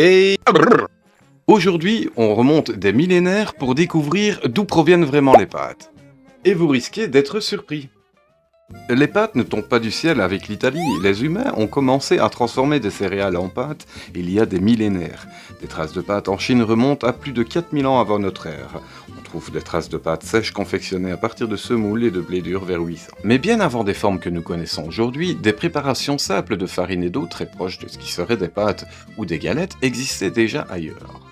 Et aujourd'hui, on remonte des millénaires pour découvrir d'où proviennent vraiment les pâtes. Et vous risquez d'être surpris. Les pâtes ne tombent pas du ciel avec l'Italie. Les humains ont commencé à transformer des céréales en pâtes il y a des millénaires. Des traces de pâtes en Chine remontent à plus de 4000 ans avant notre ère. On trouve des traces de pâtes sèches confectionnées à partir de semoules et de blé dur vers 800. Mais bien avant des formes que nous connaissons aujourd'hui, des préparations simples de farine et d'eau très proches de ce qui serait des pâtes ou des galettes existaient déjà ailleurs.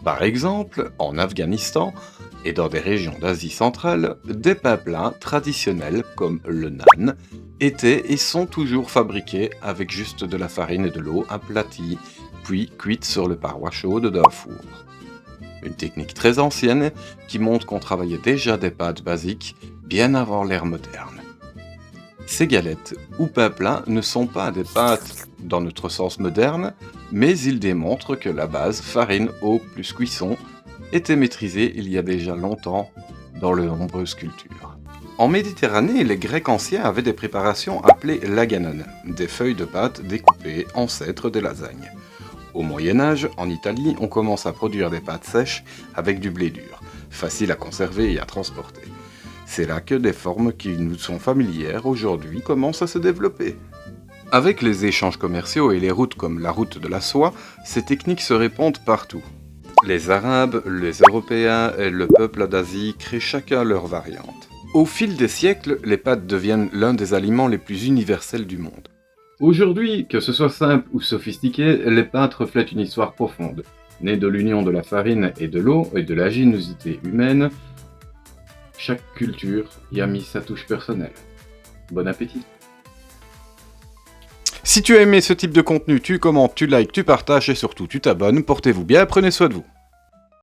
Par exemple, en Afghanistan et dans des régions d'Asie centrale, des pains plats traditionnels comme le naan étaient et sont toujours fabriqués avec juste de la farine et de l'eau aplatie, puis cuites sur les parois chaudes d'un four. Une technique très ancienne qui montre qu'on travaillait déjà des pâtes basiques bien avant l'ère moderne. Ces galettes ou pains plats ne sont pas des pâtes dans notre sens moderne, mais ils démontrent que la base farine, eau plus cuisson était maîtrisée il y a déjà longtemps dans de nombreuses cultures. En Méditerranée, les Grecs anciens avaient des préparations appelées laganon, des feuilles de pâte découpées, ancêtres des lasagnes. Au Moyen-Âge, en Italie, on commence à produire des pâtes sèches avec du blé dur, facile à conserver et à transporter. C'est là que des formes qui nous sont familières aujourd'hui commencent à se développer. Avec les échanges commerciaux et les routes comme la route de la soie, ces techniques se répandent partout. Les Arabes, les Européens et le peuple d'Asie créent chacun leur variante. Au fil des siècles, les pâtes deviennent l'un des aliments les plus universels du monde. Aujourd'hui, que ce soit simple ou sophistiqué, les pâtes reflètent une histoire profonde. Née de l'union de la farine et de l'eau et de l'ingéniosité humaine, chaque culture y a mis sa touche personnelle. Bon appétit! Si tu as aimé ce type de contenu, tu commentes, tu likes, tu partages et surtout tu t'abonnes. Portez-vous bien, prenez soin de vous.